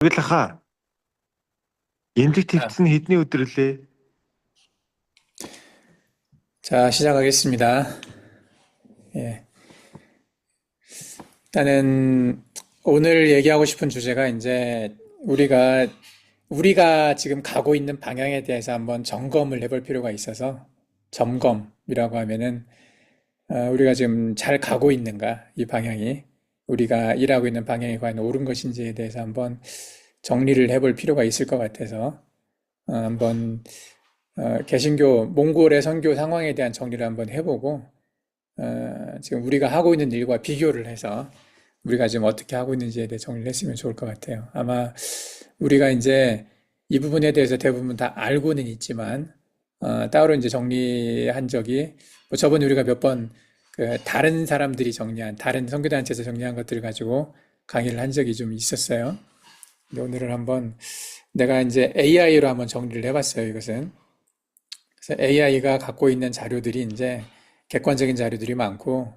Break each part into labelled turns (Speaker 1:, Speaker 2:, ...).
Speaker 1: Тэгэл хаа эмнэлэг
Speaker 2: 아,
Speaker 1: твцсэн хэдний өдөр лээ.
Speaker 2: 자, 시작하겠습니다. 예. 일단은 오늘 얘기하고 싶은 주제가 이제 우리가 지금 가고 있는 방향에 대해서 한번 점검을 해볼 필요가 있어서 점검이라고 하면은 우리가 지금 잘 가고 있는가, 이 방향이 우리가 일하고 있는 방향이 과연 옳은 것인지에 대해서 한번 정리를 해볼 필요가 있을 것 같아서 한번 개신교 몽골의 선교 상황에 대한 정리를 한번 해보고 지금 우리가 하고 있는 일과 비교를 해서 우리가 지금 어떻게 하고 있는지에 대해 정리를 했으면 좋을 것 같아요. 아마 우리가 이제 이 부분에 대해서 대부분 다 알고는 있지만 따로 이제 정리한 적이 뭐 저번에 우리가 몇 번 그 다른 사람들이 정리한 다른 선교단체에서 정리한 것들을 가지고 강의를 한 적이 좀 있었어요. 근데 오늘은 한번 내가 이제 AI로 한번 정리를 해봤어요. 이것은 그래서 AI가 갖고 있는 자료들이 이제 객관적인 자료들이 많고,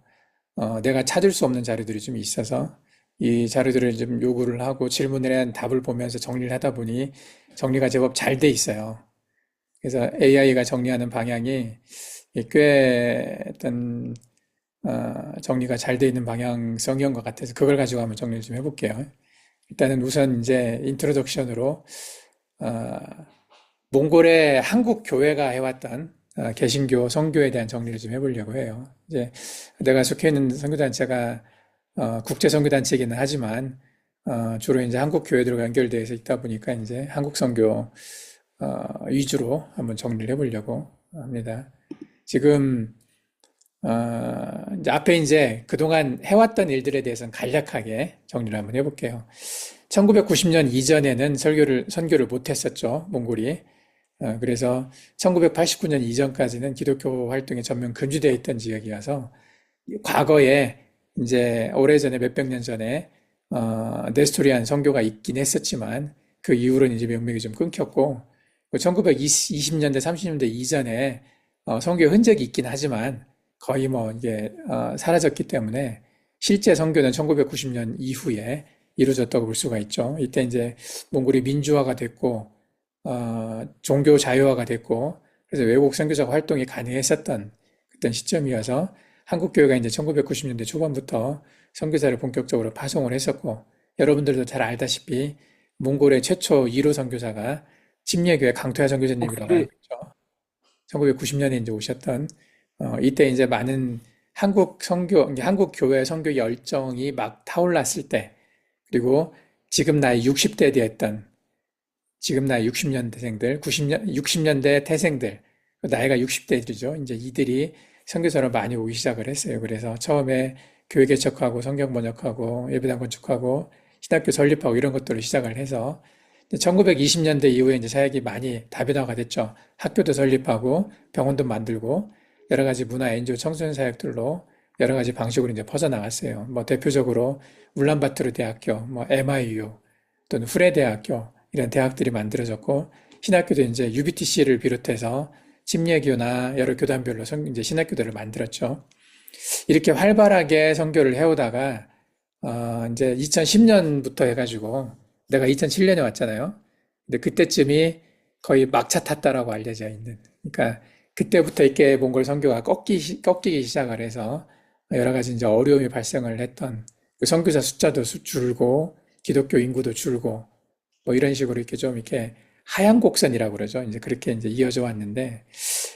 Speaker 2: 내가 찾을 수 없는 자료들이 좀 있어서 이 자료들을 좀 요구를 하고 질문에 대한 답을 보면서 정리를 하다 보니 정리가 제법 잘 돼 있어요. 그래서 AI가 정리하는 방향이 꽤 어떤, 정리가 잘 돼 있는 방향성인 것 같아서 그걸 가지고 한번 정리를 좀 해볼게요. 일단은 우선 이제 인트로덕션으로 몽골의 한국 교회가 해왔던 개신교 선교에 대한 정리를 좀 해보려고 해요. 이제 내가 속해 있는 선교단체가 국제 선교단체이기는 하지만 주로 이제 한국 교회들과 연결되어 있다 보니까 이제 한국 선교 위주로 한번 정리를 해보려고 합니다. 지금 이제 앞에 이제 그동안 해왔던 일들에 대해서는 간략하게 정리를 한번 해볼게요. 1990년 이전에는 선교를 못했었죠, 몽골이. 그래서 1989년 이전까지는 기독교 활동이 전면 금지되어 있던 지역이어서 과거에 이제 오래전에 몇백 년 전에 네스토리안 선교가 있긴 했었지만 그 이후로는 이제 명맥이 좀 끊겼고 1920년대, 30년대 이전에 선교 흔적이 있긴 하지만 거의 뭐 이게 사라졌기 때문에 실제 선교는 1990년 이후에 이루어졌다고 볼 수가 있죠. 이때 이제 몽골이 민주화가 됐고 종교 자유화가 됐고 그래서 외국 선교사가 활동이 가능했었던 그때 시점이어서 한국 교회가 이제 1990년대 초반부터 선교사를 본격적으로 파송을 했었고 여러분들도 잘 알다시피 몽골의 최초 1호 선교사가 침례교회 강퇴하 선교사님이라고
Speaker 1: 혹시
Speaker 2: 알고 있죠. 1990년에 이제 오셨던 이때 이제 많은 한국 교회 선교 열정이 막 타올랐을 때 그리고 지금 나이 60대 됐던 지금 나이 60년대생들, 60년대 태생들, 나이가 60대들이죠. 이제 이들이 선교사로 많이 오기 시작을 했어요. 그래서 처음에 교회 개척하고 성경 번역하고 예배당 건축하고 신학교 설립하고 이런 것들을 시작을 해서 1920년대 이후에 이제 사역이 많이 다변화가 됐죠. 학교도 설립하고 병원도 만들고 여러 가지 문화 NGO 청소년 사역들로 여러 가지 방식으로 이제 퍼져나갔어요. 뭐 대표적으로 울란바토르 대학교, 뭐 MIU 또는 후레 대학교 이런 대학들이 만들어졌고 신학교도 이제 UBTC를 비롯해서 침례교나 여러 교단별로 이제 신학교들을 만들었죠. 이렇게 활발하게 선교를 해오다가 이제 2010년부터 해가지고 내가 2007년에 왔잖아요. 근데 그때쯤이 거의 막차 탔다라고 알려져 있는. 그러니까 그때부터 이렇게 몽골 선교가 꺾이기 시작을 해서 여러 가지 이제 어려움이 발생을 했던 그 선교사 숫자도 줄고 기독교 인구도 줄고 뭐 이런 식으로 이렇게 좀 이렇게 하향 곡선이라고 그러죠. 이제 그렇게 이제 이어져 왔는데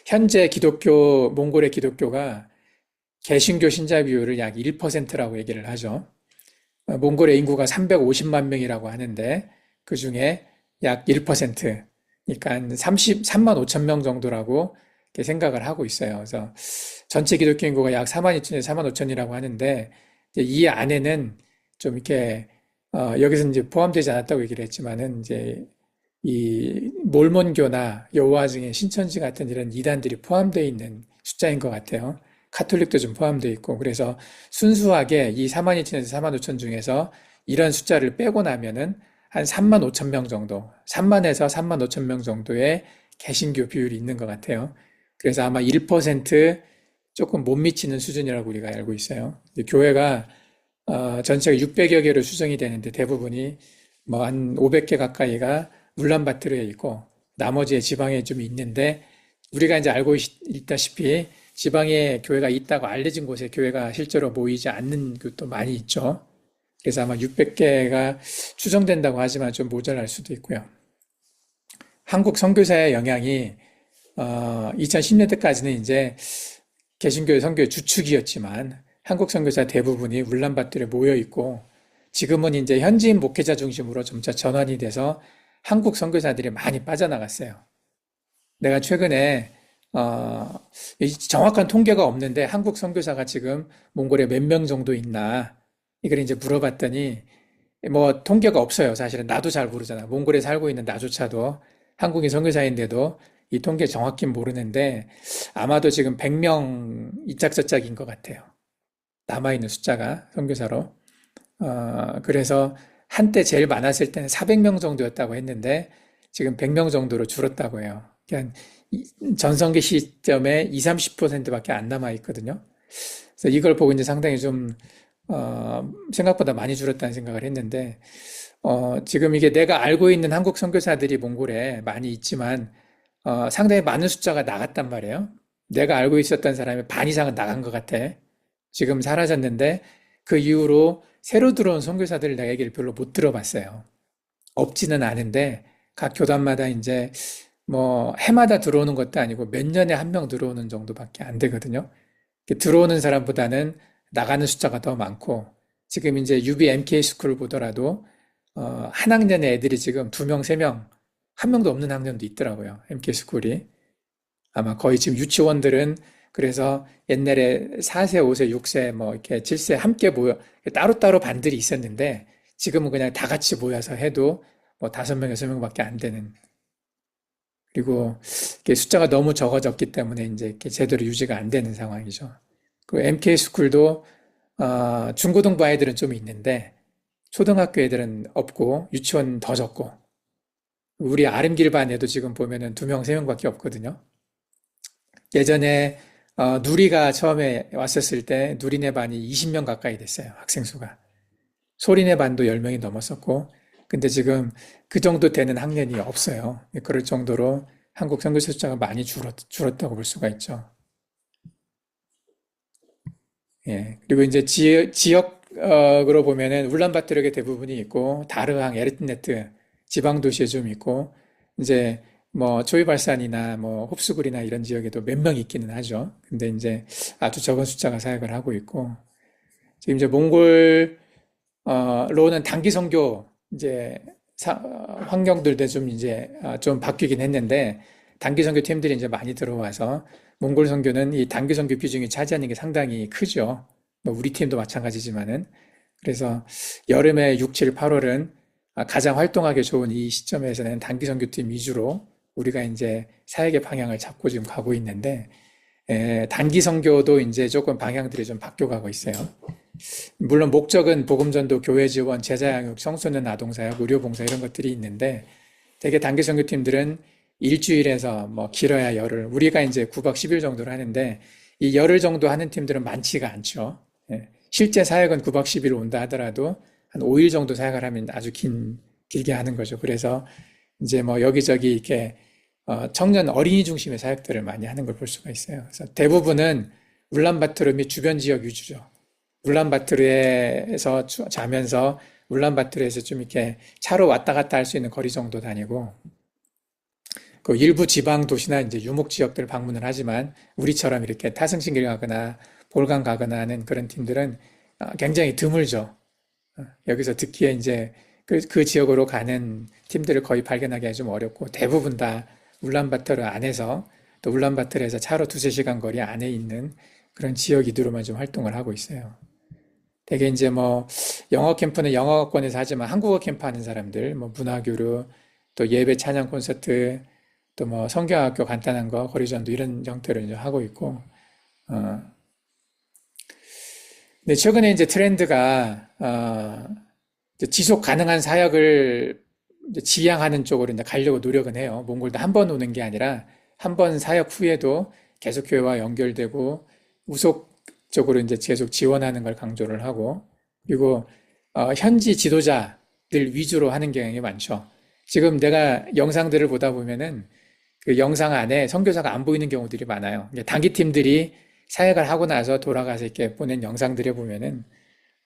Speaker 2: 현재 몽골의 기독교가 개신교 신자 비율을 약 1%라고 얘기를 하죠. 몽골의 인구가 350만 명이라고 하는데 그 중에 약 1%, 그러니까 3만 5천 명 정도라고 이렇게 생각을 하고 있어요. 그래서 전체 기독교 인구가 약 4만 2천에서 4만 5천이라고 하는데 이 안에는 좀 이렇게 여기서 이제 포함되지 않았다고 얘기를 했지만은 이제 이 몰몬교나 여호와 증인 신천지 같은 이런 이단들이 포함되어 있는 숫자인 것 같아요. 카톨릭도 좀 포함되어 있고 그래서 순수하게 이 4만 2천에서 4만 5천 중에서 이런 숫자를 빼고 나면은 한 3만 5천 명 정도, 3만에서 3만 5천 명 정도의 개신교 비율이 있는 것 같아요. 그래서 아마 1% 조금 못 미치는 수준이라고 우리가 알고 있어요. 교회가 전체가 600여 개로 수정이 되는데 대부분이 뭐 한 500개 가까이가 울란바토르에 있고 나머지의 지방에 좀 있는데 우리가 이제 알고 있다시피 지방에 교회가 있다고 알려진 곳에 교회가 실제로 모이지 않는 것도 많이 있죠. 그래서 아마 600개가 추정된다고 하지만 좀 모자랄 수도 있고요. 한국 선교사의 영향이 2010년대까지는 이제 개신교의 선교의 주축이었지만 한국 선교사 대부분이 울란바토르에 모여 있고 지금은 이제 현지인 목회자 중심으로 점차 전환이 돼서 한국 선교사들이 많이 빠져나갔어요. 내가 최근에 정확한 통계가 없는데 한국 선교사가 지금 몽골에 몇 명 정도 있나 이걸 이제 물어봤더니 뭐 통계가 없어요. 사실은 나도 잘 모르잖아. 몽골에 살고 있는 나조차도 한국인 선교사인데도 이 통계 정확히 모르는데 아마도 지금 100명 이짝저짝인 것 같아요. 남아있는 숫자가 선교사로. 그래서 한때 제일 많았을 때는 400명 정도였다고 했는데 지금 100명 정도로 줄었다고 해요. 그냥 전성기 시점에 20, 30%밖에 안 남아 있거든요. 그래서 이걸 보고 이제 상당히 좀 생각보다 많이 줄었다는 생각을 했는데 지금 이게 내가 알고 있는 한국 선교사들이 몽골에 많이 있지만 상당히 많은 숫자가 나갔단 말이에요. 내가 알고 있었던 사람의 반 이상은 나간 것 같아. 지금 사라졌는데 그 이후로 새로 들어온 선교사들 내 얘기를 별로 못 들어봤어요. 없지는 않은데 각 교단마다 이제 뭐 해마다 들어오는 것도 아니고 몇 년에 한 명 들어오는 정도밖에 안 되거든요. 들어오는 사람보다는 나가는 숫자가 더 많고 지금 이제 UB MK 스쿨을 보더라도 한 학년에 애들이 지금 2명, 3명, 한 명도 없는 학년도 있더라고요. MK 스쿨이. 아마 거의 지금 유치원들은 그래서 옛날에 4세, 5세, 6세, 뭐 이렇게 7세 함께 모여 따로따로 반들이 있었는데 지금은 그냥 다 같이 모여서 해도 뭐 5명, 6명밖에 안 되는. 그리고 이게 숫자가 너무 적어졌기 때문에 이제 이렇게 제대로 유지가 안 되는 상황이죠. 그 MK 스쿨도 중고등부 아이들은 좀 있는데 초등학교 애들은 없고 유치원 더 적고 우리 아름길 반에도 지금 보면은 2명, 3명밖에 없거든요. 예전에 누리가 처음에 왔었을 때 누리네 반이 20명 가까이 됐어요. 학생 수가. 소리네 반도 10명이 넘었었고 근데 지금 그 정도 되는 학년이 없어요. 그럴 정도로 한국 선교사 숫자가 많이 줄었다고 볼 수가 있죠. 예. 그리고 이제 지역으로 보면은 울란바토르에 대부분이 있고 다르항, 에르트네트 지방 도시에 좀 있고 이제 뭐 조이발산이나 뭐 홉수굴이나 이런 지역에도 몇 명 있기는 하죠. 근데 이제 아주 적은 숫자가 사역을 하고 있고 지금 이제 몽골로는 단기 선교 이제 환경들도 좀 이제 좀 바뀌긴 했는데 단기 선교 팀들이 이제 많이 들어와서 몽골 선교는 이 단기 선교 비중이 차지하는 게 상당히 크죠. 뭐 우리 팀도 마찬가지지만은 그래서 여름에 6, 7, 8월은 가장 활동하기 좋은 이 시점에서는 단기 선교팀 위주로 우리가 이제 사역의 방향을 잡고 지금 가고 있는데 단기 선교도 이제 조금 방향들이 좀 바뀌어가고 있어요. 물론 목적은 복음 전도, 교회 지원, 제자 양육, 청소년 아동 사역, 의료 봉사 이런 것들이 있는데 대개 단기 선교팀들은 일주일에서 뭐 길어야 열흘, 우리가 이제 9박 10일 정도를 하는데 이 열흘 정도 하는 팀들은 많지가 않죠. 실제 사역은 9박 10일 온다 하더라도 한 5일 정도 사역을 하면 아주 길게 하는 거죠. 그래서 이제 뭐 여기저기 이렇게 청년 어린이 중심의 사역들을 많이 하는 걸 볼 수가 있어요. 그래서 대부분은 울란바토르 및 주변 지역 위주죠. 울란바토르에서 자면서 울란바토르에서 좀 이렇게 차로 왔다 갔다 할 수 있는 거리 정도 다니고 그 일부 지방 도시나 이제 유목 지역들 방문을 하지만 우리처럼 이렇게 타승신길 가거나 볼강 가거나 하는 그런 팀들은 굉장히 드물죠. 여기서 듣기에 이제 그 지역으로 가는 팀들을 거의 발견하기가 좀 어렵고 대부분 다 울란바토르 안에서 또 울란바토르에서 차로 2~3시간 거리 안에 있는 그런 지역 위주로만 좀 활동을 하고 있어요. 되게 이제 뭐 영어 캠프는 영어권에서 하지만 한국어 캠프 하는 사람들, 뭐 문화교류, 또 예배 찬양 콘서트, 또 뭐 성경학교 간단한 거, 거리전도 이런 형태로 이제 하고 있고, 근데 최근에 이제 트렌드가 이제 지속 가능한 사역을 이제 지향하는 쪽으로 이제 가려고 노력은 해요. 몽골도 한 번 오는 게 아니라 한 번 사역 후에도 계속 교회와 연결되고 우속적으로 이제 계속 지원하는 걸 강조를 하고 그리고 현지 지도자 위주로 하는 경향이 많죠. 지금 내가 영상들을 보다 보면은 그 영상 안에 선교사가 안 보이는 경우들이 많아요. 단기팀들이 사역을 하고 나서 돌아가서 이렇게 보낸 영상들에 보면은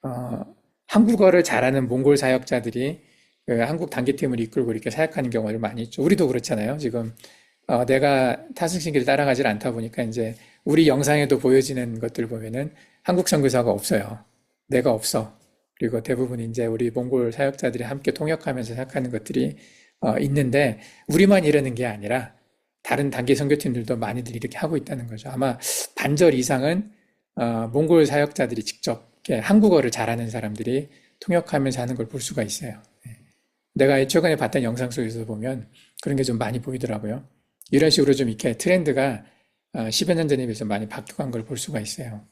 Speaker 2: 어, 한국어를 잘하는 몽골 사역자들이 그 한국 단기팀을 이끌고 이렇게 사역하는 경우를 많이 있죠. 우리도 그렇잖아요. 지금 내가 타승신기를 따라가질 않다 보니까 이제 우리 영상에도 보여지는 것들 보면은 한국 선교사가 없어요. 내가 없어. 그리고 대부분 이제 우리 몽골 사역자들이 함께 통역하면서 사역하는 것들이 있는데 우리만 이러는 게 아니라 다른 단기 선교팀들도 많이들 이렇게 하고 있다는 거죠. 아마 반절 이상은 몽골 사역자들이 직접 이렇게 한국어를 잘하는 사람들이 통역하면서 하는 걸 볼 수가 있어요. 내가 최근에 봤던 영상 속에서 보면 그런 게 좀 많이 보이더라고요. 이런 식으로 좀 이렇게 트렌드가 10여 년 전에 비해서 많이 바뀌어간 걸 볼 수가 있어요.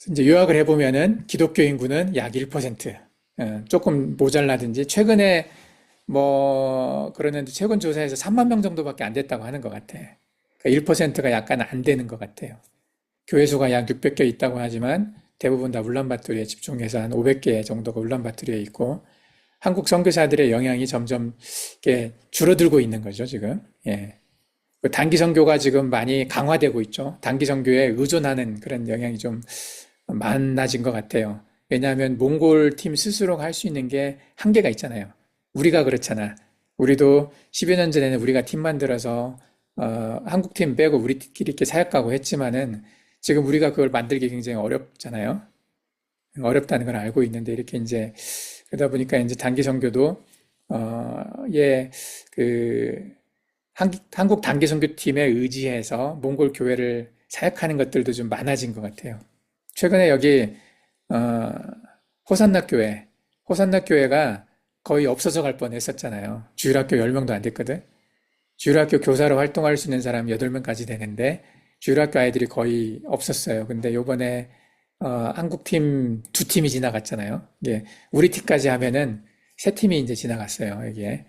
Speaker 2: 이제 요약을 해보면은 기독교 인구는 약 1%, 조금 모자라든지 최근에 뭐 그러는데 최근 조사에서 3만 명 정도밖에 안 됐다고 하는 것 같아. 그러니까 1%가 약간 안 되는 것 같아요. 교회 수가 약 600개 있다고 하지만 대부분 다 울란바토르에 집중해서 한 500개 정도가 울란바토르에 있고 한국 선교사들의 영향이 점점 이렇게 줄어들고 있는 거죠, 지금. 예. 단기 선교가 지금 많이 강화되고 있죠. 단기 선교에 의존하는 그런 영향이 좀 많아진 것 같아요. 왜냐하면 몽골 팀 스스로가 할 수 있는 게 한계가 있잖아요. 우리가 그렇잖아. 우리도 10여 년 전에는 우리가 팀 만들어서 한국 팀 빼고 우리끼리 이렇게 사역하고 했지만은 지금 우리가 그걸 만들기 굉장히 어렵잖아요. 어렵다는 걸 알고 있는데 이렇게 이제 그러다 보니까 이제 단기 선교도 그 한국 단기 선교팀에 의지해서 몽골 교회를 사역하는 것들도 좀 많아진 것 같아요. 최근에 여기 호산나 교회가 거의 없어져 갈 뻔했었잖아요. 주일학교 10명도 안 됐거든. 주일학교 교사로 활동할 수 있는 사람이 8명까지 되는데 주일학교 아이들이 거의 없었어요. 근데 요번에 한국팀 2팀이 지나갔잖아요. 예, 우리 팀까지 하면은 3팀이 이제 지나갔어요. 여기에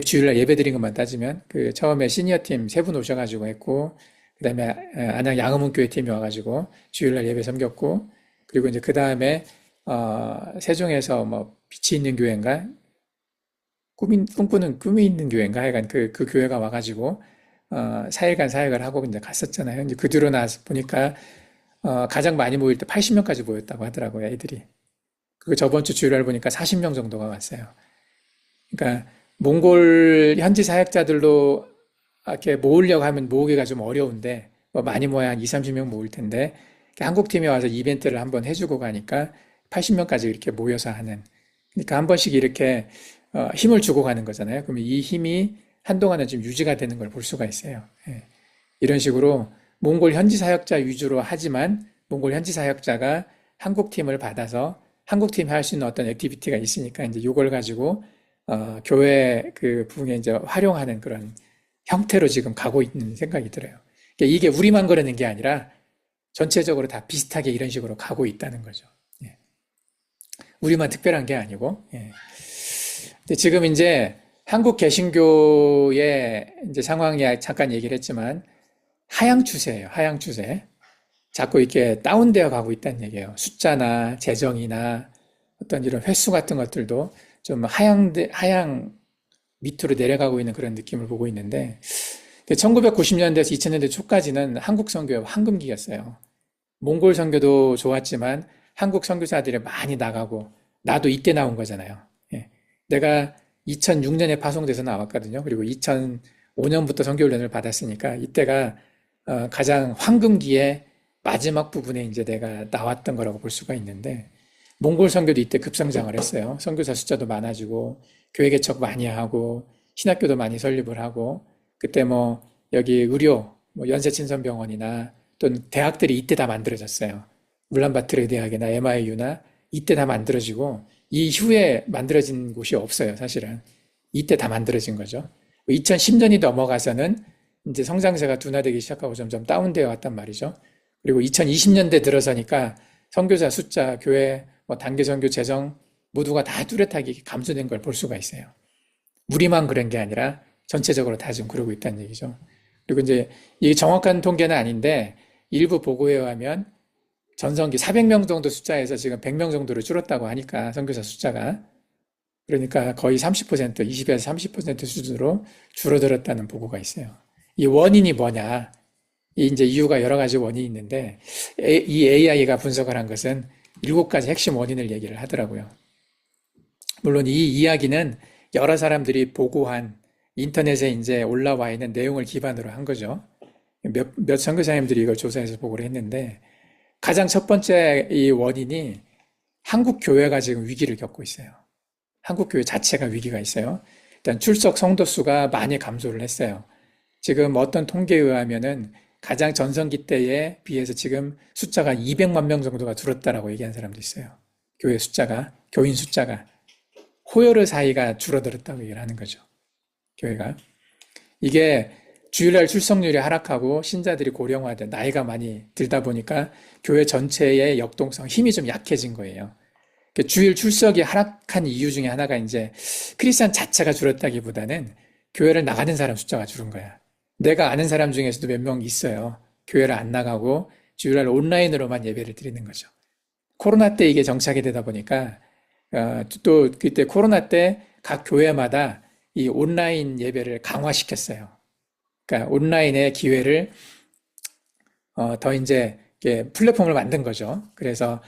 Speaker 2: 주일날 예배 드린 것만 따지면 그 처음에 시니어 팀 3분 오셔가지고 했고 그다음에 안양 양음훈 교회 팀이 와가지고 주일날 예배 섬겼고 그리고 이제 그 다음에 세종에서 뭐 빛이 있는 교회인가 꿈꾸는 꿈이 있는 교회인가 하여간 그 교회가 와가지고 4일간 사역을 하고 이제 갔었잖아요. 이제 그 뒤로 나서 보니까 가장 많이 모일 때 80명까지 모였다고 하더라고요, 애들이. 그 저번 주 주일날 보니까 40명 정도가 왔어요. 그러니까 몽골 현지 사역자들도 이렇게 모으려고 하면 모으기가 좀 어려운데 뭐 많이 모아야 한 2, 30명 모을 텐데 한국 팀에 와서 이벤트를 한번 해주고 가니까 80명까지 이렇게 모여서 하는. 그러니까 한 번씩 이렇게 힘을 주고 가는 거잖아요. 그러면 이 힘이 한동안은 좀 유지가 되는 걸 볼 수가 있어요. 예. 이런 식으로 몽골 현지 사역자 위주로 하지만 몽골 현지 사역자가 한국 팀을 받아서 한국 팀이 할 수 있는 어떤 액티비티가 있으니까 이제 이걸 가지고 교회 그 부분에 이제 활용하는 그런 형태로 지금 가고 있는 생각이 들어요. 그러니까 이게 우리만 그러는 게 아니라 전체적으로 다 비슷하게 이런 식으로 가고 있다는 거죠. 예. 우리만 특별한 게 아니고. 예. 근데 지금 이제 한국 개신교의 이제 상황이 잠깐 얘기를 했지만 하향 추세예요. 하향 추세. 자꾸 이렇게 다운되어 가고 있다는 얘기예요. 숫자나 재정이나 어떤 이런 횟수 같은 것들도 좀 하향 밑으로 내려가고 있는 그런 느낌을 보고 있는데 1990년대에서 2000년대 초까지는 한국 선교의 황금기였어요. 몽골 선교도 좋았지만 한국 선교사들이 많이 나가고 나도 이때 나온 거잖아요. 예. 내가 2006년에 파송돼서 나왔거든요. 그리고 2005년부터 선교훈련을 받았으니까 이때가 가장 황금기의 마지막 부분에 이제 내가 나왔던 거라고 볼 수가 있는데 몽골 선교도 이때 급성장을 했어요. 선교사 숫자도 많아지고 교회 개척 많이 하고 신학교도 많이 설립을 하고 그때 뭐 여기 의료 뭐 연세친선병원이나 또는 대학들이 이때 다 만들어졌어요. 울란바토르 대학이나 MIU나 이때 다 만들어지고 이후에 만들어진 곳이 없어요, 사실은. 이때 다 만들어진 거죠. 2010년이 넘어가서는 이제 성장세가 둔화되기 시작하고 점점 다운되어 왔단 말이죠. 그리고 2020년대 들어서니까 선교사 숫자, 교회, 뭐 단기 선교 재정 모두가 다 뚜렷하게 감소된 걸 볼 수가 있어요. 우리만 그런 게 아니라 전체적으로 다 지금 그러고 있다는 얘기죠. 그리고 이제 이게 정확한 통계는 아닌데 일부 보고에 의하면 전성기 400명 정도 숫자에서 지금 100명 정도로 줄었다고 하니까 선교사 숫자가 그러니까 거의 30%, 20에서 30% 수준으로 줄어들었다는 보고가 있어요. 이 원인이 뭐냐? 이 이제 이유가 여러 가지 원인이 있는데 이 AI가 분석을 한 것은 7가지 핵심 원인을 얘기를 하더라고요. 물론 이 이야기는 여러 사람들이 보고한 인터넷에 이제 올라와 있는 내용을 기반으로 한 거죠. 몇 선교사님들이 이걸 조사해서 보고를 했는데 가장 첫 번째 이 원인이 한국 교회가 지금 위기를 겪고 있어요. 한국 교회 자체가 위기가 있어요. 일단 출석 성도 수가 많이 감소를 했어요. 지금 어떤 통계에 의하면은 가장 전성기 때에 비해서 지금 숫자가 200만 명 정도가 줄었다라고 얘기한 사람도 있어요. 교회 숫자가, 교인 숫자가. 호요르 사이가 줄어들었다고 얘기를 하는 거죠. 교회가. 이게 주일날 출석률이 하락하고 신자들이 고령화돼 나이가 많이 들다 보니까 교회 전체의 역동성, 힘이 좀 약해진 거예요. 주일 출석이 하락한 이유 중에 하나가 이제 크리스찬 자체가 줄었다기보다는 교회를 나가는 사람 숫자가 줄은 거야. 내가 아는 사람 중에서도 몇 명 있어요. 교회를 안 나가고 주일날 온라인으로만 예배를 드리는 거죠. 코로나 때 이게 정착이 되다 보니까 또 그때 코로나 때 각 교회마다 이 온라인 예배를 강화시켰어요. 그러니까 온라인의 기회를 더 이제 플랫폼을 만든 거죠. 그래서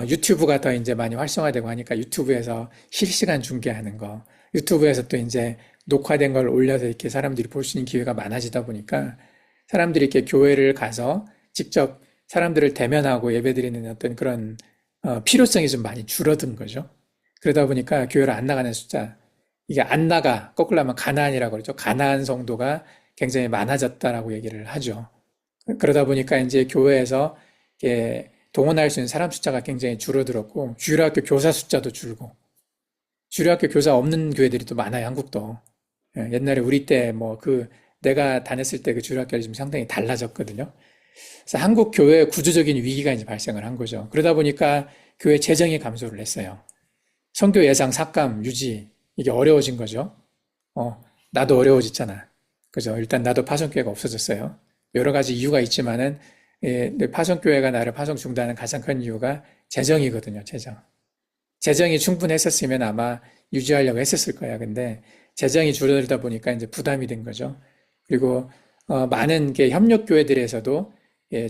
Speaker 2: 유튜브가 더 이제 많이 활성화되고 하니까 유튜브에서 실시간 중계하는 거, 유튜브에서 또 이제 녹화된 걸 올려서 이렇게 사람들이 볼 수 있는 기회가 많아지다 보니까 사람들이 이렇게 교회를 가서 직접 사람들을 대면하고 예배드리는 어떤 그런 필요성이 좀 많이 줄어든 거죠. 그러다 보니까 교회를 안 나가는 숫자, 이게 안 나가, 거꾸로 하면 가나안이라고 그러죠. 가나안 성도가 굉장히 많아졌다라고 얘기를 하죠. 그러다 보니까 이제 교회에서 동원할 수 있는 사람 숫자가 굉장히 줄어들었고, 주일학교 교사 숫자도 줄고, 주일학교 교사 없는 교회들이 또 많아요, 한국도. 옛날에 우리 때 내가 다녔을 때 그 주일학교가 지금 상당히 달라졌거든요. 그래서 한국 교회 구조적인 위기가 이제 발생을 한 거죠. 그러다 보니까 교회 재정이 감소를 했어요. 선교 예상 삭감 유지 이게 어려워진 거죠. 나도 어려워졌잖아. 그죠? 일단 나도 파송교회가 없어졌어요. 여러 가지 이유가 있지만은 파송교회가 나를 파송 중단하는 가장 큰 이유가 재정이거든요. 재정이 충분했었으면 아마 유지하려고 했었을 거야. 근데 재정이 줄어들다 보니까 이제 부담이 된 거죠. 그리고 많은 협력교회들에서도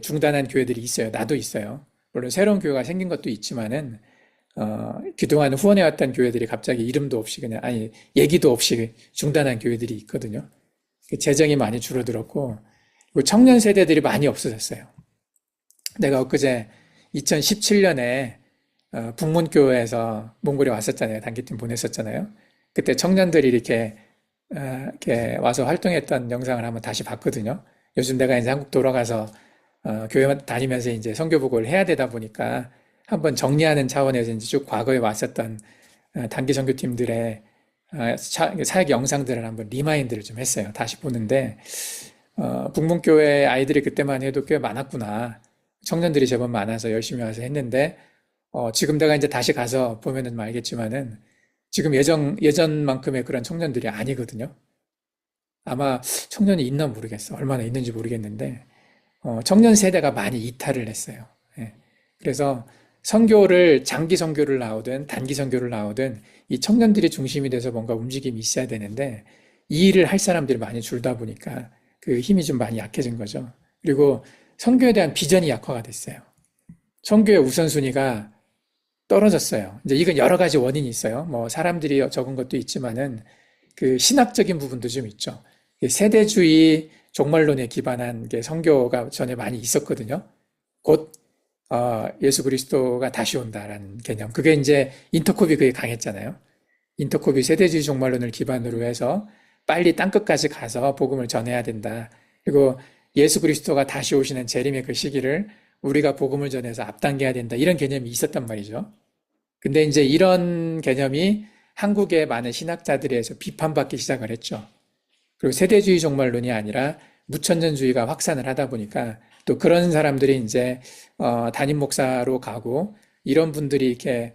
Speaker 2: 중단한 교회들이 있어요. 나도 있어요. 물론 새로운 교회가 생긴 것도 있지만은 그동안 후원해왔던 교회들이 갑자기 이름도 없이 얘기도 없이 중단한 교회들이 있거든요. 재정이 많이 줄어들었고, 그리고 청년 세대들이 많이 없어졌어요. 내가 엊그제 2017년에 북문교회에서 몽골에 왔었잖아요. 단기팀 보냈었잖아요. 그때 청년들이 이렇게 와서 활동했던 영상을 한번 다시 봤거든요. 요즘 내가 이제 한국 돌아가서 교회 다니면서 이제 선교복을 해야 되다 보니까 한번 정리하는 차원에서 이제 쭉 과거에 왔었던 단기 선교팀들의 사역 영상들을 한번 리마인드를 좀 했어요. 다시 보는데 북문교회 아이들이 그때만 해도 꽤 많았구나. 청년들이 제법 많아서 열심히 와서 했는데 지금 내가 이제 다시 가서 보면은 알겠지만은 지금 예전만큼의 그런 청년들이 아니거든요. 아마 청년이 있나 모르겠어. 얼마나 있는지 모르겠는데 청년 세대가 많이 이탈을 했어요. 그래서 장기 선교를 나오든 단기 선교를 나오든 이 청년들이 중심이 돼서 뭔가 움직임이 있어야 되는데 이 일을 할 사람들이 많이 줄다 보니까 그 힘이 좀 많이 약해진 거죠. 그리고 선교에 대한 비전이 약화가 됐어요. 선교의 우선순위가 떨어졌어요. 이제 이건 여러 가지 원인이 있어요. 사람들이 적은 것도 있지만은 그 신학적인 부분도 좀 있죠. 세대주의 종말론에 기반한 게 선교가 전에 많이 있었거든요. 곧 예수 그리스도가 다시 온다라는 개념. 그게 이제 인터콥이 그게 강했잖아요. 인터콥이 세대주의 종말론을 기반으로 해서 빨리 땅끝까지 가서 복음을 전해야 된다. 그리고 예수 그리스도가 다시 오시는 재림의 그 시기를 우리가 복음을 전해서 앞당겨야 된다. 이런 개념이 있었단 말이죠. 근데 이제 이런 개념이 한국의 많은 신학자들에서 비판받기 시작을 했죠. 그리고 세대주의 종말론이 아니라 무천년주의가 확산을 하다 보니까 또 그런 사람들이 이제 담임 목사로 가고 이런 분들이 이렇게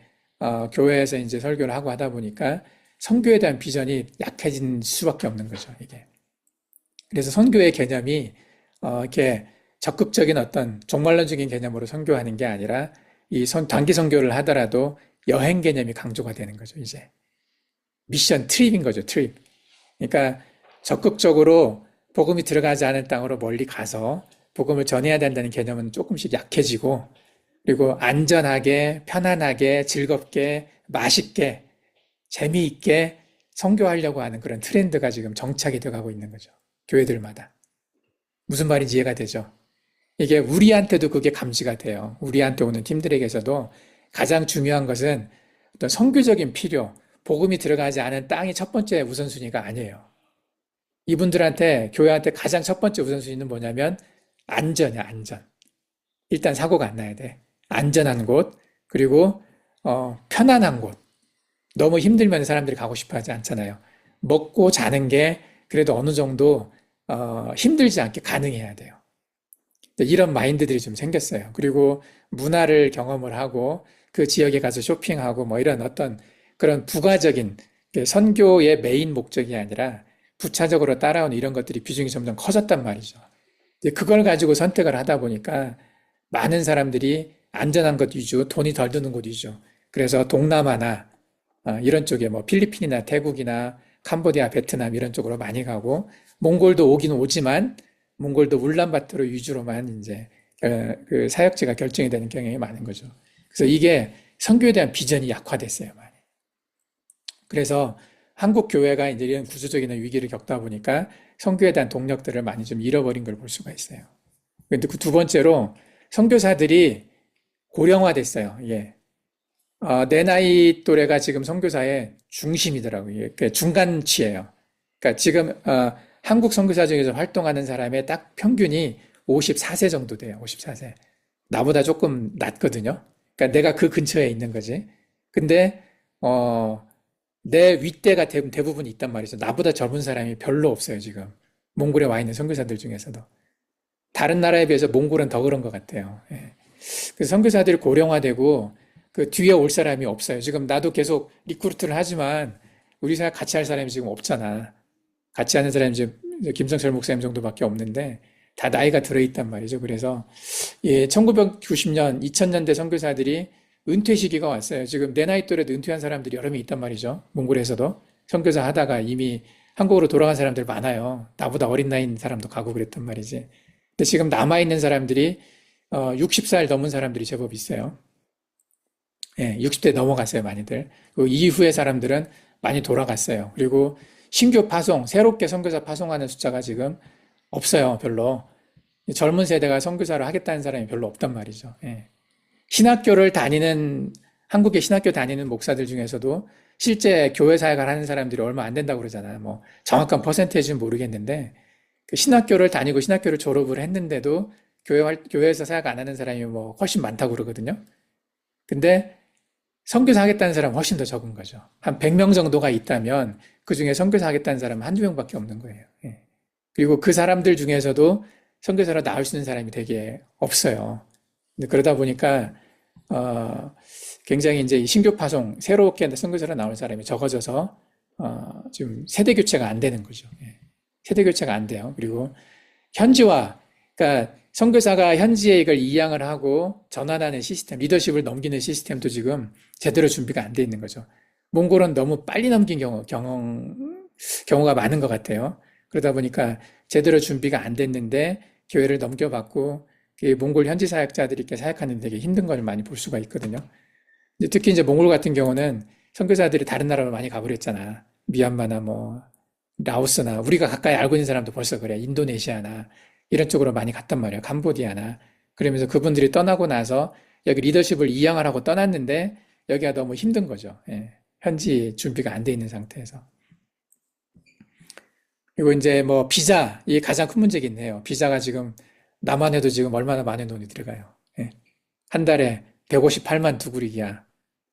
Speaker 2: 교회에서 이제 설교를 하고 하다 보니까 선교에 대한 비전이 약해진 수밖에 없는 거죠, 이게. 그래서 선교의 개념이 이렇게 적극적인 어떤 종말론적인 개념으로 선교하는 게 아니라 이 단기 선교를 하더라도 여행 개념이 강조가 되는 거죠, 이제. 미션 트립인 거죠, 트립. 그러니까 적극적으로 복음이 들어가지 않은 땅으로 멀리 가서 복음을 전해야 된다는 개념은 조금씩 약해지고, 그리고 안전하게, 편안하게, 즐겁게, 맛있게, 재미있게 선교하려고 하는 그런 트렌드가 지금 정착이 돼가고 있는 거죠. 교회들마다. 무슨 말인지 이해가 되죠? 이게 우리한테도 그게 감지가 돼요. 우리한테 오는 팀들에게서도 가장 중요한 것은 어떤 선교적인 필요, 복음이 들어가지 않은 땅이 첫 번째 우선순위가 아니에요. 이분들한테, 교회한테 가장 첫 번째 우선순위는 뭐냐면 안전이야, 안전. 일단 사고가 안 나야 돼. 안전한 곳, 그리고 편안한 곳. 너무 힘들면 사람들이 가고 싶어 하지 않잖아요. 먹고 자는 게 그래도 어느 정도 힘들지 않게 가능해야 돼요. 이런 마인드들이 좀 생겼어요. 그리고 문화를 경험을 하고 그 지역에 가서 쇼핑하고 뭐 이런 어떤 그런 부가적인 선교의 메인 목적이 아니라 부차적으로 따라오는 이런 것들이 비중이 점점 커졌단 말이죠. 그걸 가지고 선택을 하다 보니까 많은 사람들이 안전한 것 위주, 돈이 덜 드는 곳 위주. 그래서 동남아나 이런 쪽에 뭐 필리핀이나 태국이나 캄보디아, 베트남 이런 쪽으로 많이 가고 몽골도 오긴 오지만 몽골도 울란바토르 위주로만 이제 그 사역지가 결정이 되는 경향이 많은 거죠. 그래서 이게 선교에 대한 비전이 약화됐어요, 많이. 그래서 한국 교회가 이제 이런 구조적인 위기를 겪다 보니까 선교에 대한 동력들을 많이 좀 잃어버린 걸 볼 수가 있어요. 근데 그 두 번째로 선교사들이 고령화됐어요. 예. 내 나이 또래가 지금 선교사의 중심이더라고요. 중간치예요. 그러니까 지금 한국 선교사 중에서 활동하는 사람의 딱 평균이 54세 정도 돼요. 54세. 나보다 조금 낮거든요. 그러니까 내가 그 근처에 있는 거지. 근데 내 윗대가 대부분 있단 말이죠. 나보다 젊은 사람이 별로 없어요, 지금. 몽골에 와 있는 선교사들 중에서도. 다른 나라에 비해서 몽골은 더 그런 것 같아요. 예. 그래서 선교사들이 고령화되고 그 뒤에 올 사람이 없어요. 지금 나도 계속 리크루트를 하지만 우리 사역 같이 할 사람이 지금 없잖아. 같이 하는 사람이 이제 김성철 목사님 정도밖에 없는데 다 나이가 들어있단 말이죠. 그래서 1990년, 2000년대 선교사들이 은퇴 시기가 왔어요. 지금 내 나이 또래도 은퇴한 사람들이 여러 명 있단 말이죠. 몽골에서도 선교사 하다가 이미 한국으로 돌아간 사람들 많아요. 나보다 어린 나이인 사람도 가고 그랬단 말이지. 근데 지금 남아있는 사람들이 60살 넘은 사람들이 제법 있어요. 예, 60대 넘어갔어요, 많이들. 그 이후의 사람들은 많이 돌아갔어요. 그리고 신규 파송, 새롭게 선교사 파송하는 숫자가 지금 없어요, 별로. 젊은 세대가 선교사를 하겠다는 사람이 별로 없단 말이죠. 예. 한국의 신학교 다니는 목사들 중에서도 실제 교회 사역을 하는 사람들이 얼마 안 된다고 그러잖아요. 뭐, 정확한 퍼센테이지는 모르겠는데, 그 신학교를 다니고 신학교를 졸업을 했는데도 교회에서 사역 안 하는 사람이 뭐 훨씬 많다고 그러거든요. 근데 선교사 하겠다는 사람은 훨씬 더 적은 거죠. 한 100명 정도가 있다면 그 중에 선교사 하겠다는 사람은 한두 명밖에 없는 거예요. 예. 그리고 그 사람들 중에서도 선교사로 나올 수 있는 사람이 되게 없어요. 근데 그러다 보니까 굉장히 이제 신규 파송, 새롭게 선교사로 나올 사람이 적어져서 지금 세대 교체가 안 되는 거죠. 예. 세대 교체가 안 돼요. 그리고 현지화, 그러니까 선교사가 현지에 이걸 이양을 하고 전환하는 시스템, 리더십을 넘기는 시스템도 지금 제대로 준비가 안 돼 있는 거죠. 몽골은 너무 빨리 넘긴 경우가 많은 것 같아요. 그러다 보니까 제대로 준비가 안 됐는데 교회를 넘겨받고 몽골 현지 사역자들이 이렇게 사역하는 데 되게 힘든 걸 많이 볼 수가 있거든요. 근데 특히 이제 몽골 같은 경우는 선교사들이 다른 나라로 많이 가버렸잖아. 미얀마나 뭐 라오스나 우리가 가까이 알고 있는 사람도 벌써 그래. 인도네시아나 이런 쪽으로 많이 갔단 말이에요. 캄보디아나. 그러면서 그분들이 떠나고 나서 여기 리더십을 이양을 하고 떠났는데 여기가 너무 힘든 거죠. 예. 현지 준비가 안 돼 있는 상태에서. 그리고 이제 뭐 비자, 이게 가장 큰 문제긴 해요. 비자가 지금 나만 해도 지금 얼마나 많은 돈이 들어가요. 예. 한 달에 158만 두구리기야.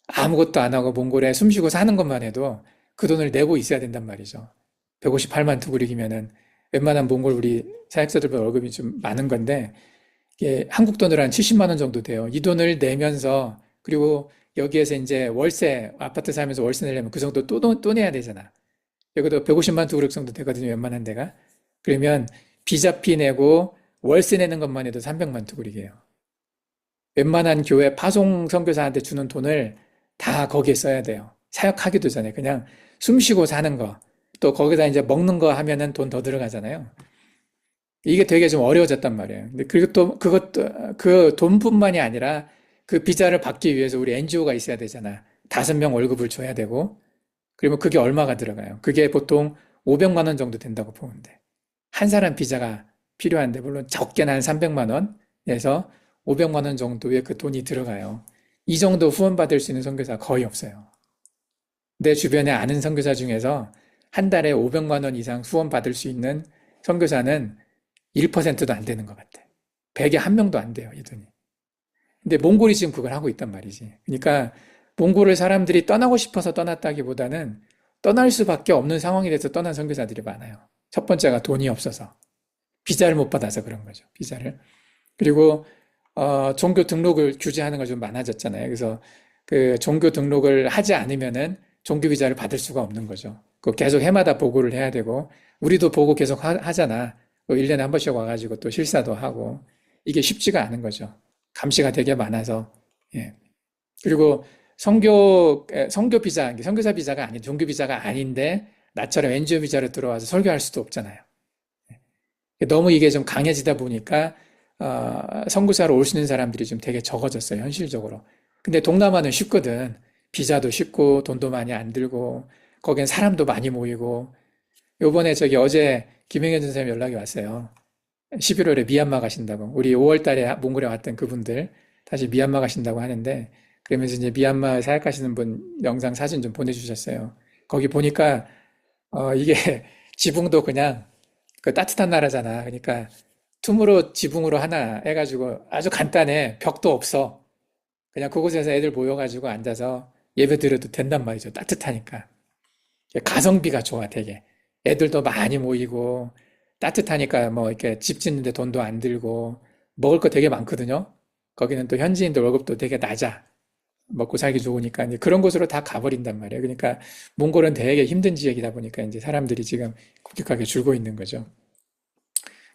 Speaker 2: 아무것도 안 하고 몽골에 숨쉬고 사는 것만 해도 그 돈을 내고 있어야 된단 말이죠. 158만 두구리기면은 웬만한 몽골 우리 사역자들보다 월급이 좀 많은 건데 이게 한국 돈으로 한 70만 원 정도 돼요. 이 돈을 내면서 그리고 여기에서 이제 월세, 아파트 살면서 월세 내려면 그 정도 또 내야 되잖아. 여기도 150만 두구리 정도 되거든요. 웬만한 데가. 그러면 비자피 내고 월세 내는 것만 해도 300만 투구리게요. 웬만한 교회 파송 선교사한테 주는 돈을 다 거기에 써야 돼요. 사역하기도 전에 그냥 숨 쉬고 사는 거. 또 거기다 이제 먹는 거 하면은 돈 더 들어가잖아요. 이게 되게 좀 어려워졌단 말이에요. 근데 그리고 또 그것도 그 돈뿐만이 아니라 그 비자를 받기 위해서 우리 NGO가 있어야 되잖아. 5명 월급을 줘야 되고. 그러면 그게 얼마가 들어가요? 그게 보통 500만 원 정도 된다고 보는데. 한 사람 비자가 필요한데 물론 적게는 한 300만 원에서 500만 원 정도의 그 돈이 들어가요. 이 정도 후원받을 수 있는 선교사 거의 없어요. 내 주변에 아는 선교사 중에서 한 달에 500만 원 이상 후원받을 수 있는 선교사는 1%도 안 되는 것 같아. 100에 한 명도 안 돼요, 이 돈이. 근데 몽골이 지금 그걸 하고 있단 말이지. 그러니까 몽골을 사람들이 떠나고 싶어서 떠났다기보다는 떠날 수밖에 없는 상황이 돼서 떠난 선교사들이 많아요. 첫 번째가 돈이 없어서. 비자를 못 받아서 그런 거죠. 비자를. 그리고 종교 등록을 규제하는 거 좀 많아졌잖아요. 그래서 그 종교 등록을 하지 않으면은 종교 비자를 받을 수가 없는 거죠. 그 계속 해마다 보고를 해야 되고 우리도 보고 계속 하잖아. 1년에 한 번씩 와가지고 또 실사도 하고 이게 쉽지가 않은 거죠. 감시가 되게 많아서. 예. 그리고 선교 비자, 선교사 비자가 아닌 종교 비자가 아닌데 나처럼 NGO 비자로 들어와서 설교할 수도 없잖아요. 너무 이게 좀 강해지다 보니까 선교사로 올 수 있는 사람들이 좀 되게 적어졌어요, 현실적으로. 근데 동남아는 쉽거든. 비자도 쉽고 돈도 많이 안 들고 거긴 사람도 많이 모이고 요번에 저기 어제 김영현 선생님 연락이 왔어요. 11월에 미얀마 가신다고. 우리 5월 달에 몽골에 왔던 그분들 다시 미얀마 가신다고 하는데 그러면서 이제 미얀마 사역하시는 분 영상 사진 좀 보내주셨어요. 거기 보니까 이게 지붕도 그냥 그 따뜻한 나라잖아. 그러니까 tum으로 지붕으로 하나 해가지고 아주 간단해. 벽도 없어. 그냥 그곳에서 애들 모여가지고 앉아서 예배 드려도 된단 말이죠. 따뜻하니까. 가성비가 좋아, 되게. 애들도 많이 모이고 따뜻하니까 뭐 이렇게 집 짓는데 돈도 안 들고 먹을 거 되게 많거든요. 거기는 또 현지인들 월급도 되게 낮아. 먹고 살기 좋으니까 이제 그런 곳으로 다 가버린단 말이에요. 그러니까 몽골은 되게 힘든 지역이다 보니까 이제 사람들이 지금 급격하게 줄고 있는 거죠.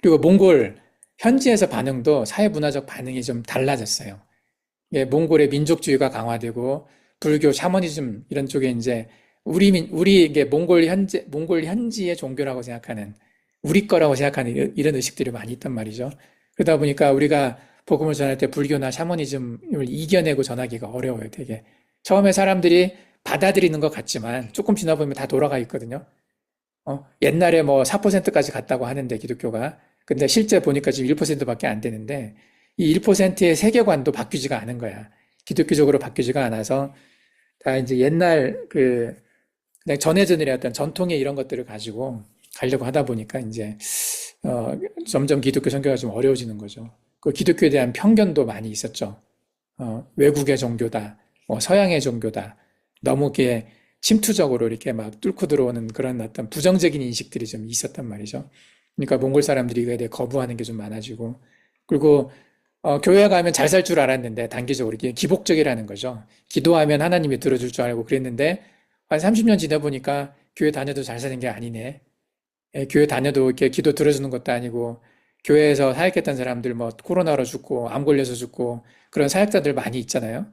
Speaker 2: 그리고 몽골 현지에서 반응도 사회문화적 반응이 좀 달라졌어요. 예, 몽골의 민족주의가 강화되고 불교, 샤머니즘 이런 쪽에 이제 우리 이게 몽골 현지의 종교라고 생각하는 우리 거라고 생각하는 이런 의식들이 많이 있단 말이죠. 그러다 보니까 우리가 복음을 전할 때 불교나 샤머니즘을 이겨내고 전하기가 어려워요, 되게. 처음에 사람들이 받아들이는 것 같지만 조금 지나 보면 다 돌아가 있거든요. 옛날에 뭐 4%까지 갔다고 하는데 기독교가 근데 실제 보니까 지금 1%밖에 안 되는데 이 1%의 세계관도 바뀌지가 않은 거야. 기독교적으로 바뀌지가 않아서 다 이제 옛날 그냥 전해져 내려왔던 전통의 이런 것들을 가지고 가려고 하다 보니까 이제 점점 기독교 선교가 좀 어려워지는 거죠. 그 기독교에 대한 편견도 많이 있었죠. 외국의 종교다, 서양의 종교다. 너무 이렇게 침투적으로 이렇게 막 뚫고 들어오는 그런 어떤 부정적인 인식들이 좀 있었단 말이죠. 그러니까 몽골 사람들이 이거에 대해 거부하는 게 좀 많아지고 그리고 교회 가면 잘 살 줄 알았는데 단기적으로 이게 기복적이라는 거죠. 기도하면 하나님이 들어줄 줄 알고 그랬는데 한 30년 지나 보니까 교회 다녀도 잘 사는 게 아니네. 예, 교회 다녀도 이렇게 기도 들어주는 것도 아니고 교회에서 사역했던 사람들 뭐 코로나로 죽고 암 걸려서 죽고 그런 사역자들 많이 있잖아요.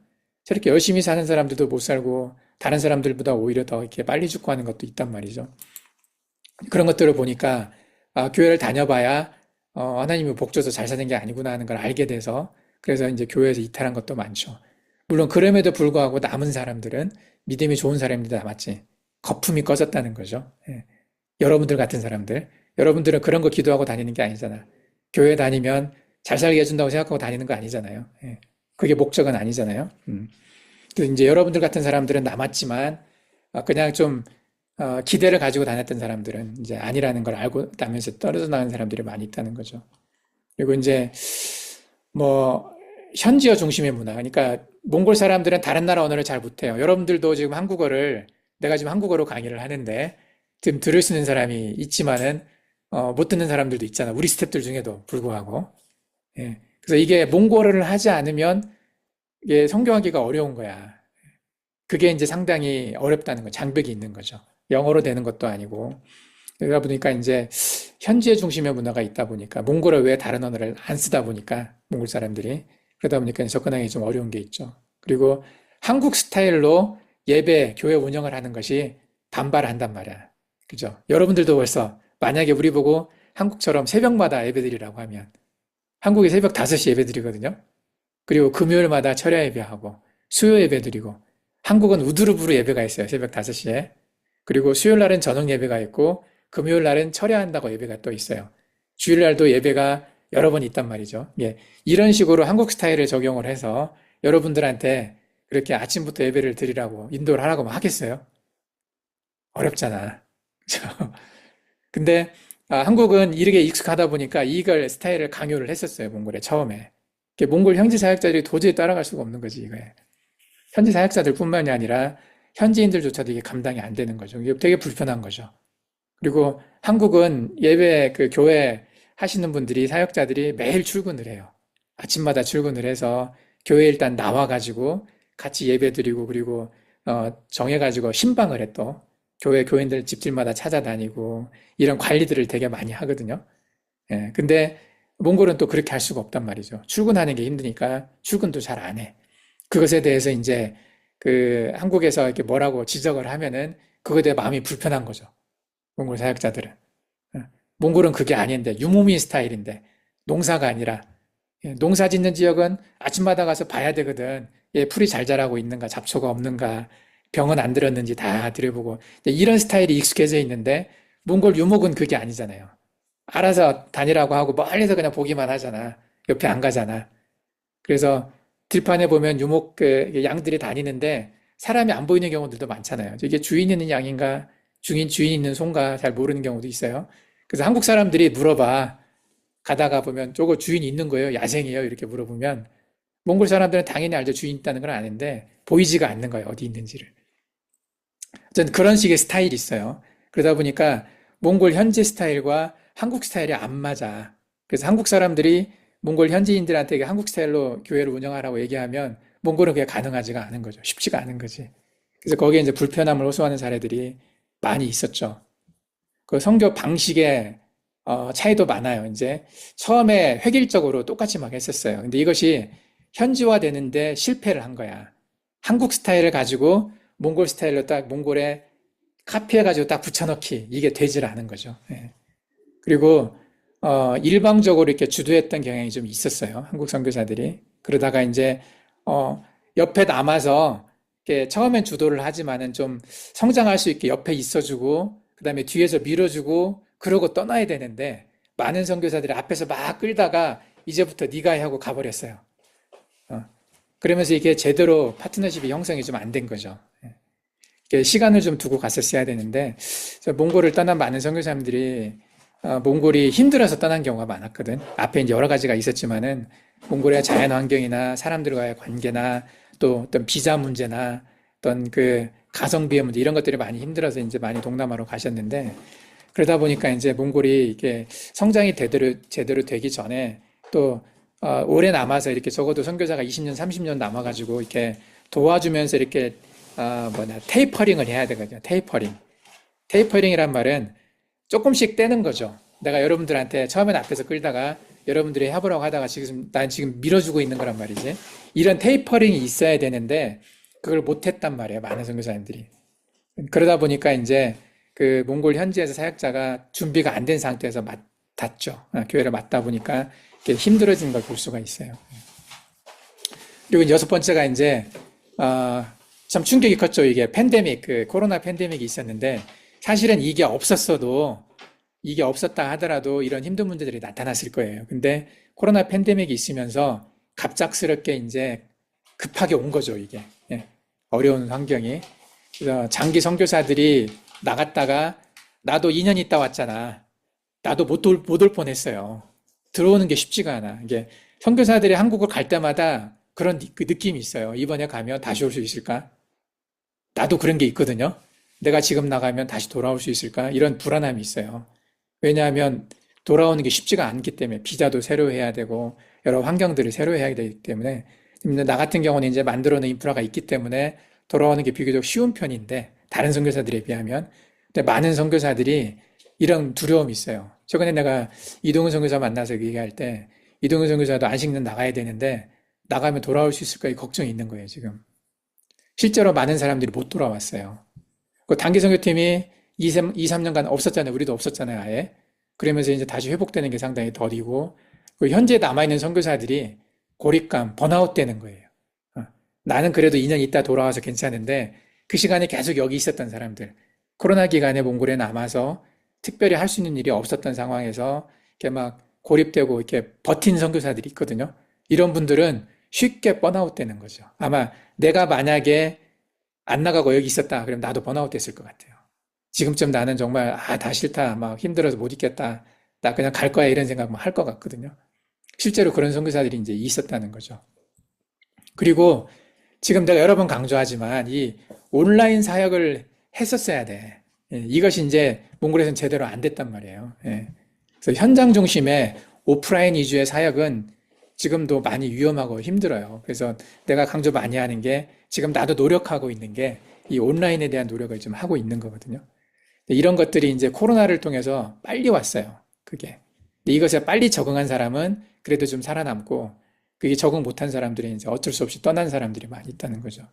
Speaker 2: 저렇게 열심히 사는 사람들도 못 살고 다른 사람들보다 오히려 더 이렇게 빨리 죽고 하는 것도 있단 말이죠. 그런 것들을 보니까 교회를 다녀봐야 하나님이 복 줘서 잘 사는 게 아니구나 하는 걸 알게 돼서 그래서 이제 교회에서 이탈한 것도 많죠. 물론 그럼에도 불구하고 남은 사람들은 믿음이 좋은 사람들이 남았지. 거품이 꺼졌다는 거죠. 예. 여러분들 같은 사람들. 여러분들은 그런 거 기도하고 다니는 게 아니잖아. 교회 다니면 잘 살게 해준다고 생각하고 다니는 거 아니잖아요. 예. 그게 목적은 아니잖아요. 그래서 이제 여러분들 같은 사람들은 남았지만 그냥 좀 기대를 가지고 다녔던 사람들은 이제 아니라는 걸 알고 나면서 떨어져 나가는 사람들이 많이 있다는 거죠. 그리고 이제 뭐 현지어 중심의 문화. 그러니까 몽골 사람들은 다른 나라 언어를 잘 못해요. 여러분들도 지금 내가 지금 한국어로 강의를 하는데 지금 들을 수 있는 사람이 있지만은 못 듣는 사람들도 있잖아. 우리 스태프들 중에도 불구하고. 예. 그래서 이게 몽골어를 하지 않으면 이게 성교하기가 어려운 거야. 그게 이제 상당히 어렵다는 거, 장벽이 있는 거죠. 영어로 되는 것도 아니고. 그러다 보니까 이제 현지의 중심의 문화가 있다 보니까 몽골어 외에 다른 언어를 안 쓰다 보니까 몽골 사람들이 그러다 보니까 접근하기 좀 어려운 게 있죠. 그리고 한국 스타일로 예배, 교회 운영을 하는 것이 반발한단 말이야. 그죠? 여러분들도 벌써 만약에 우리 보고 한국처럼 새벽마다 예배드리라고 하면 한국이 새벽 5시 예배드리거든요. 그리고 금요일마다 철야 예배하고 수요 예배드리고 한국은 우두루부루 예배가 있어요. 새벽 5시에. 그리고 수요일 날은 저녁 예배가 있고 금요일 날은 철야한다고 예배가 또 있어요. 주일 날도 예배가 여러 번 있단 말이죠. 예. 이런 식으로 한국 스타일을 적용을 해서 여러분들한테 그렇게 아침부터 예배를 드리라고 인도를 하라고 하겠어요? 어렵잖아. 그죠? 근데 한국은 이렇게 익숙하다 보니까 이걸 스타일을 강요를 했었어요. 몽골에 처음에. 몽골 현지 사역자들이 도저히 따라갈 수가 없는 거지 이거에. 현지 사역자들뿐만이 아니라 현지인들조차도 이게 감당이 안 되는 거죠. 이게 되게 불편한 거죠. 그리고 한국은 예배 그 교회 하시는 분들이 사역자들이 매일 출근을 해요. 아침마다 출근을 해서 교회 일단 나와가지고 같이 예배 드리고 그리고 정해가지고 신방을 해 또 교회 교인들 집집마다 찾아다니고 이런 관리들을 되게 많이 하거든요. 예, 근데 몽골은 또 그렇게 할 수가 없단 말이죠. 출근하는 게 힘드니까 출근도 잘 안 해. 그것에 대해서 이제 그 한국에서 이렇게 뭐라고 지적을 하면은 그거에 대해 마음이 불편한 거죠. 몽골 사역자들은. 예, 몽골은 그게 아닌데 유목민 스타일인데 농사가 아니라 농사 짓는 지역은 아침마다 가서 봐야 되거든. 풀이 잘 자라고 있는가, 잡초가 없는가, 병은 안 들었는지 다 들여보고. 이런 스타일이 익숙해져 있는데 몽골 유목은 그게 아니잖아요. 알아서 다니라고 하고 멀리서 그냥 보기만 하잖아. 옆에 안 가잖아. 그래서 들판에 보면 유목 그 양들이 다니는데 사람이 안 보이는 경우들도 많잖아요. 이게 주인 있는 양인가, 주인 있는 소인가 잘 모르는 경우도 있어요. 그래서 한국 사람들이 물어봐. 가다가 보면 저거 주인 있는 거예요? 야생이에요? 이렇게 물어보면 몽골 사람들은 당연히 알죠. 주인 있다는 건 아는데 보이지가 않는 거예요. 어디 있는지를. 전 그런 식의 스타일이 있어요. 그러다 보니까 몽골 현지 스타일과 한국 스타일이 안 맞아. 그래서 한국 사람들이 몽골 현지인들한테 한국 스타일로 교회를 운영하라고 얘기하면 몽골은 그게 가능하지가 않은 거죠. 쉽지가 않은 거지. 그래서 거기에 이제 불편함을 호소하는 사례들이 많이 있었죠. 그 선교 방식의 차이도 많아요. 이제 처음에 획일적으로 똑같이 막 했었어요. 근데 이것이 현지화되는데 실패를 한 거야. 한국 스타일을 가지고 몽골 스타일로 딱 몽골에 카피해가지고 딱 붙여넣기 이게 되질 않은 거죠. 예. 그리고 일방적으로 이렇게 주도했던 경향이 좀 있었어요. 한국 선교사들이. 그러다가 이제 옆에 남아서 이렇게 처음엔 주도를 하지만은 좀 성장할 수 있게 옆에 있어주고 그다음에 뒤에서 밀어주고 그러고 떠나야 되는데 많은 선교사들이 앞에서 막 끌다가 이제부터 네가 해 하고 가버렸어요. 그러면서 이게 제대로 파트너십이 형성이 좀 안 된 거죠. 이게 시간을 좀 두고 갔었어야 되는데 몽골을 떠난 많은 선교사님들이 몽골이 힘들어서 떠난 경우가 많았거든. 앞에 이제 여러 가지가 있었지만은 몽골의 자연 환경이나 사람들과의 관계나 또 어떤 비자 문제나 어떤 그 가성비의 문제 이런 것들이 많이 힘들어서 이제 많이 동남아로 가셨는데 그러다 보니까 이제 몽골이 이게 성장이 제대로 되기 전에 또 오래 남아서 이렇게 적어도 선교사가 20년, 30년 남아가지고 이렇게 도와주면서 이렇게 테이퍼링을 해야 되거든요. 테이퍼링이란 말은 조금씩 떼는 거죠. 내가 여러분들한테 처음엔 앞에서 끌다가 여러분들이 해보라고 하다가 난 지금 밀어주고 있는 거란 말이지. 이런 테이퍼링이 있어야 되는데 그걸 못했단 말이에요. 많은 선교사님들이. 그러다 보니까 이제 그 몽골 현지에서 사역자가 준비가 안 된 상태에서 맡았죠. 교회를 맡다 보니까 힘들어진 걸 볼 수가 있어요. 그리고 여섯 번째가 이제 참 충격이 컸죠. 이게 팬데믹, 그 코로나 팬데믹이 있었는데 사실은 이게 없었다 하더라도 이런 힘든 문제들이 나타났을 거예요. 근데 코로나 팬데믹이 있으면서 갑작스럽게 이제 급하게 온 거죠, 이게. 예, 어려운 환경이. 그래서 장기 선교사들이 나갔다가 나도 2년 있다 왔잖아. 나도 못 올 뻔했어요. 들어오는 게 쉽지가 않아. 이게 선교사들이 한국을 갈 때마다 그런 그 느낌이 있어요. 이번에 가면 다시 올 수 있을까? 나도 그런 게 있거든요. 내가 지금 나가면 다시 돌아올 수 있을까? 이런 불안함이 있어요. 왜냐하면 돌아오는 게 쉽지가 않기 때문에 비자도 새로 해야 되고 여러 환경들을 새로 해야 되기 때문에 나 같은 경우는 이제 만들어 놓은 인프라가 있기 때문에 돌아오는 게 비교적 쉬운 편인데 다른 선교사들에 비하면 근데 많은 선교사들이 이런 두려움이 있어요. 최근에 내가 이동훈 선교사 만나서 얘기할 때 이동훈 선교사도 안식년 나가야 되는데 나가면 돌아올 수 있을까 이 걱정이 있는 거예요, 지금. 실제로 많은 사람들이 못 돌아왔어요. 그 단기 선교팀이 2, 3년간 없었잖아요. 우리도 없었잖아요, 아예. 그러면서 이제 다시 회복되는 게 상당히 더디고, 그 현재 남아있는 선교사들이 고립감, 번아웃 되는 거예요. 나는 그래도 2년 있다 돌아와서 괜찮은데, 그 시간에 계속 여기 있었던 사람들, 코로나 기간에 몽골에 남아서 특별히 할 수 있는 일이 없었던 상황에서 이렇게 막 고립되고 이렇게 버틴 선교사들이 있거든요. 이런 분들은 쉽게 번아웃 되는 거죠. 아마 내가 만약에 안 나가고 여기 있었다, 그럼 나도 번아웃 됐을 것 같아요. 지금쯤 나는 정말, 다 싫다, 막 힘들어서 못 있겠다, 나 그냥 갈 거야, 이런 생각만 할 것 같거든요. 실제로 그런 선교사들이 이제 있었다는 거죠. 그리고 지금 내가 여러 번 강조하지만 이 온라인 사역을 했었어야 돼. 이것이 이제 몽골에서는 제대로 안 됐단 말이에요. 그래서 현장 중심의 오프라인 위주의 사역은 지금도 많이 위험하고 힘들어요. 그래서 내가 강조 많이 하는 게 지금 나도 노력하고 있는 게 이 온라인에 대한 노력을 좀 하고 있는 거거든요. 이런 것들이 이제 코로나를 통해서 빨리 왔어요. 그게. 근데 이것에 빨리 적응한 사람은 그래도 좀 살아남고 그게 적응 못한 사람들이 이제 어쩔 수 없이 떠난 사람들이 많이 있다는 거죠.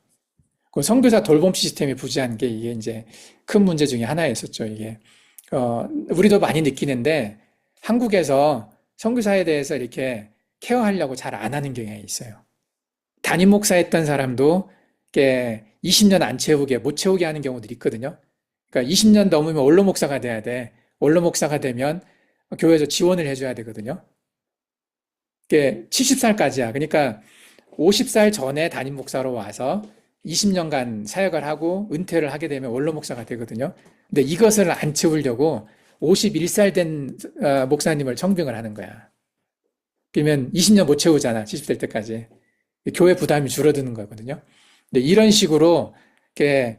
Speaker 2: 그 선교사 돌봄 시스템이 부재한 게 이게 이제 큰 문제 중에 하나였었죠. 이게 우리도 많이 느끼는데 한국에서 선교사에 대해서 이렇게 케어하려고 잘 안 하는 경향이 있어요. 담임 목사했던 사람도 이렇게 20년 안 채우게 못 채우게 하는 경우들이 있거든요. 그러니까 20년 넘으면 원로 목사가 돼야 돼. 원로 목사가 되면 교회에서 지원을 해줘야 되거든요. 이게 70살까지야. 그러니까 50살 전에 담임 목사로 와서 20년간 사역을 하고 은퇴를 하게 되면 원로 목사가 되거든요. 근데 이것을 안 채우려고 51살 된 목사님을 청빙을 하는 거야. 그러면 20년 못 채우잖아. 70될 때까지. 교회 부담이 줄어드는 거거든요. 근데 이런 식으로 이렇게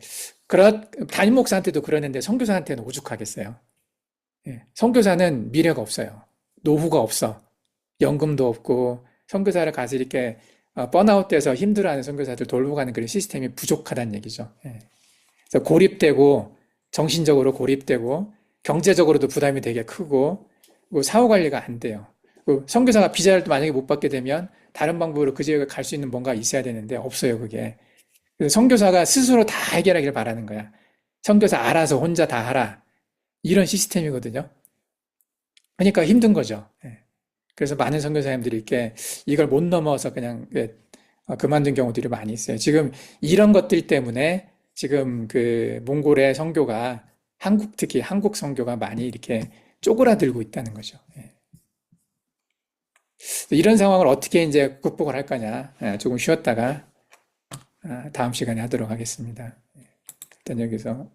Speaker 2: 담임 목사한테도 그러는데 선교사한테는 오죽하겠어요. 선교사는 미래가 없어요. 노후가 없어. 연금도 없고 선교사를 가서 이렇게 번아웃 돼서 힘들어하는 선교사들 돌보고 가는 그런 시스템이 부족하다는 얘기죠. 그래서 고립되고 정신적으로 고립되고 경제적으로도 부담이 되게 크고 그리고 사후 관리가 안 돼요. 선교사가 비자를 만약에 못 받게 되면 다른 방법으로 그 지역에 갈 수 있는 뭔가 있어야 되는데 없어요, 그게. 그래서 선교사가 스스로 다 해결하기를 바라는 거야. 선교사 알아서 혼자 다 하라. 이런 시스템이거든요. 그러니까 힘든 거죠. 그래서 많은 선교사님들이 이렇게 이걸 못 넘어서 그냥 그만둔 경우들이 많이 있어요. 지금 이런 것들 때문에 지금 그 몽골의 선교가 특히 한국 선교가 많이 이렇게 쪼그라들고 있다는 거죠. 이런 상황을 어떻게 이제 극복을 할 거냐. 조금 쉬었다가 다음 시간에 하도록 하겠습니다. 일단 여기서